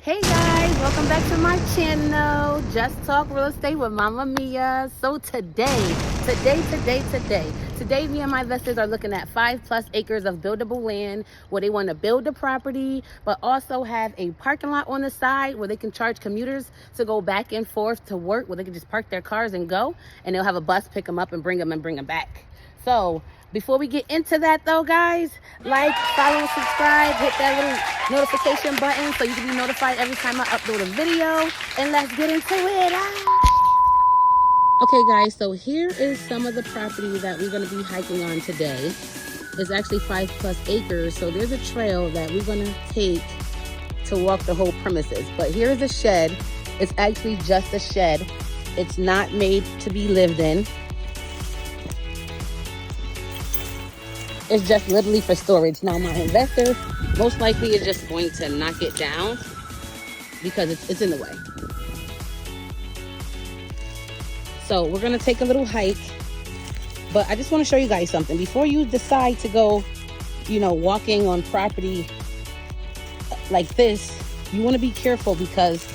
Hey guys, welcome back to my channel. Just Talk Real Estate with Mama Mia. So today, me and my investors are looking at 5+ acres of buildable land where they want to build the property, but also have a parking lot on the side where they can charge commuters to go back and forth to work, where they can just park their cars and go, and they'll have a bus pick them up and bring them back. So before we get into that though, guys, like, follow, and subscribe, hit that little notification button so you can be notified every time I upload a video. And let's get into it. Okay guys, so here is some of the property that we're going to be hiking on today. It's actually 5+ acres, so there's a trail that we're going to take to walk the whole premises. But here's a shed. It's actually just a shed. It's not made to be lived in. It's just literally for storage. Now my investor most likely is just going to knock it down because it's in the way. So we're gonna take a little hike, but I just want to show you guys something. Before you decide to go, walking on property like this, you want to be careful because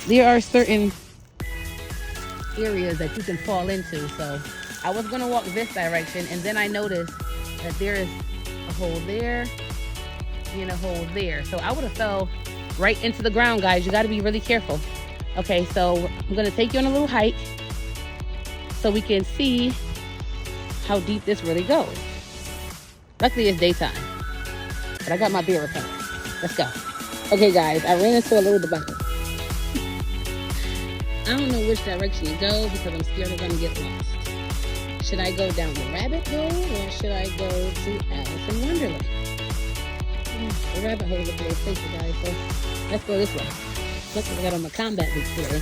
there are certain areas that you can fall into. So I was gonna walk this direction, and then I noticed that there is a hole there and a hole there. So I would have fell right into the ground, guys. You got to be really careful. Okay, so I'm going to take you on a little hike so we can see how deep this really goes. Luckily, it's daytime, but I got my beer repellent. Let's go. Okay, guys, I ran into a little debacle. I don't know which direction to go because I'm scared I'm going to get lost. Should I go down the rabbit hole or should I go to Alice in Wonderland? The rabbit hole is a little safer, guys, so let's go this way. Luckily I got on my combat boots today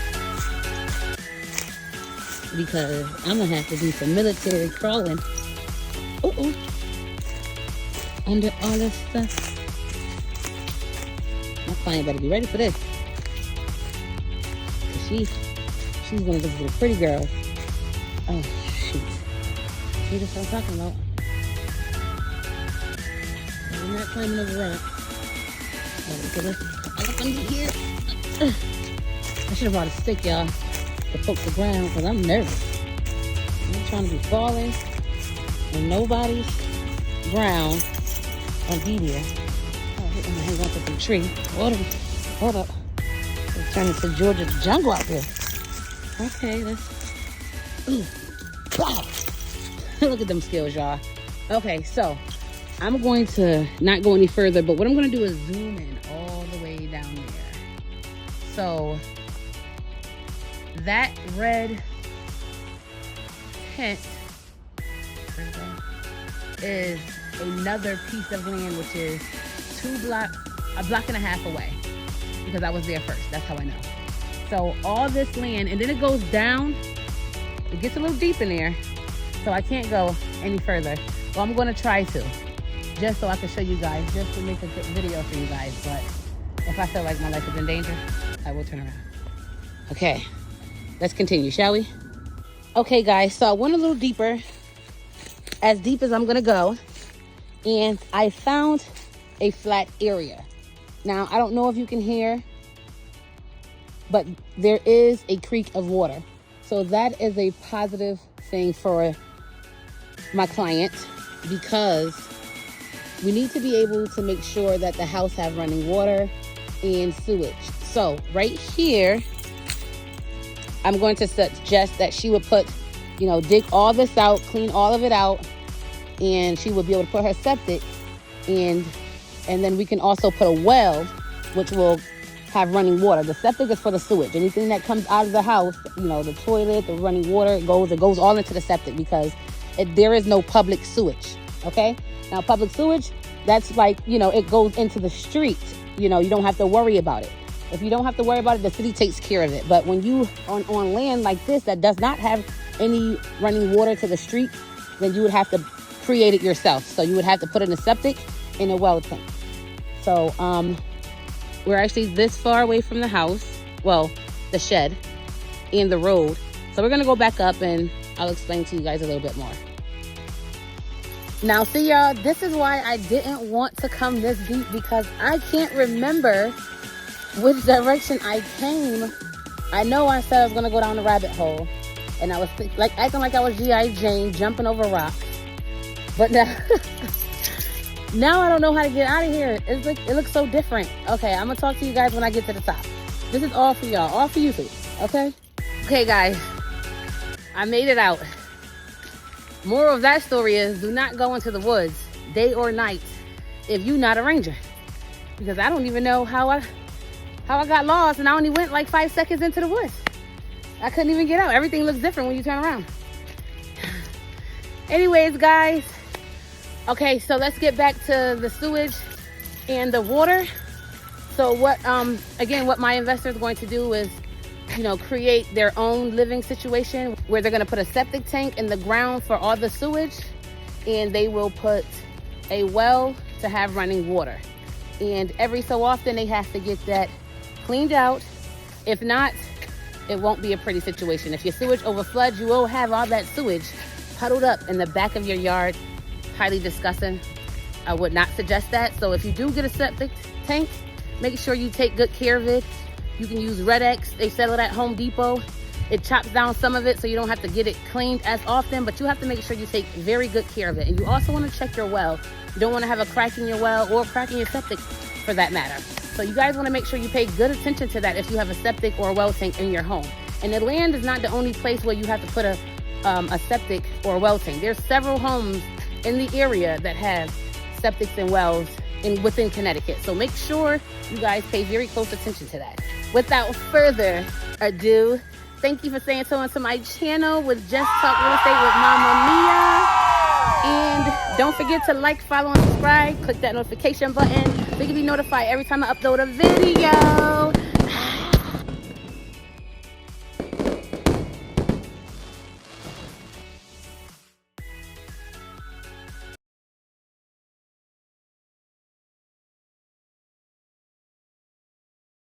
because I'm going to have to do some military crawling. Under all this stuff. My client better be ready for this. She's one of those little pretty girls. Oh, shoot. See, that's what I'm talking about. I'm not climbing over rock. I look under here. I should have brought a stick, y'all, to poke the ground because I'm nervous. I'm trying to be falling on nobody's ground on video. Oh, I hit my hand onto the tree. Hold up. It's turning to Georgia's jungle out there. Okay, look at them skills, y'all. Okay, so I'm going to not go any further, but what I'm going to do is zoom in all the way down there. So that red tent is another piece of land, which is a block and a half away, because I was there first. That's how I know. So all this land, and then it goes down. It gets a little deep in there, so I can't go any further. Well, I'm going to try to, just so I can show you guys, just to make a good video for you guys. But if I feel like my life is in danger, I will turn around. Okay, let's continue, shall we? Okay, guys, so I went a little deeper, as deep as I'm going to go, and I found a flat area. Now, I don't know if you can hear, but there is a creek of water. So that is a positive thing for my client, because we need to be able to make sure that the house have running water and sewage. So right here, I'm going to suggest that she would put, dig all this out, clean all of it out, and she would be able to put her septic, and then we can also put a well, which will have running water. The septic is for the sewage. Anything that comes out of the house, the toilet, the running water, it goes all into the septic, because there is no public sewage. Okay? Now, public sewage, that's like, it goes into the street. You don't have to worry about it. If you don't have to worry about it, the city takes care of it. But when you on land like this that does not have any running water to the street, then you would have to create it yourself. So you would have to put in a septic and a well tank. So we're actually this far away from the house, well, the shed and the road. So we're gonna go back up and I'll explain to you guys a little bit more. Now, see, y'all, this is why I didn't want to come this deep, because I can't remember which direction I came. I know I said I was gonna go down the rabbit hole, and I was like acting like I was G.I. Jane jumping over rocks. But now, now I don't know how to get out of here. It's like it looks so different. Okay, I'm gonna talk to you guys when I get to the top. This is all for y'all, all for you too. Okay? Okay, guys, I made it out. Moral of that story is do not go into the woods, day or night, if you're not a ranger. Because I don't even know how I got lost, and I only went like 5 seconds into the woods. I couldn't even get out. Everything looks different when you turn around. Anyways, guys. Okay, so let's get back to the sewage and the water. So what, again, what my investor is going to do is, create their own living situation where they're going to put a septic tank in the ground for all the sewage, and they will put a well to have running water. And every so often they have to get that cleaned out. If not, it won't be a pretty situation. If your sewage overfloods, you will have all that sewage puddled up in the back of your yard. Highly disgusting. I would not suggest that. So if you do get a septic tank, make sure you take good care of it. You can use Red X. They sell it at Home Depot. It chops down some of it so you don't have to get it cleaned as often, but you have to make sure you take very good care of it. And you also want to check your well. You don't want to have a crack in your well or a crack in your septic for that matter. So you guys want to make sure you pay good attention to that if you have a septic or a well tank in your home. And the land is not the only place where you have to put a septic or a well tank. There's several homes in the area that have septics and wells within Connecticut. So make sure you guys pay very close attention to that. Without further ado, thank you for staying tuned to my channel with Just Talk Real Estate with Mama Mia. And don't forget to like, follow, and subscribe. Click that notification button so you can be notified every time I upload a video.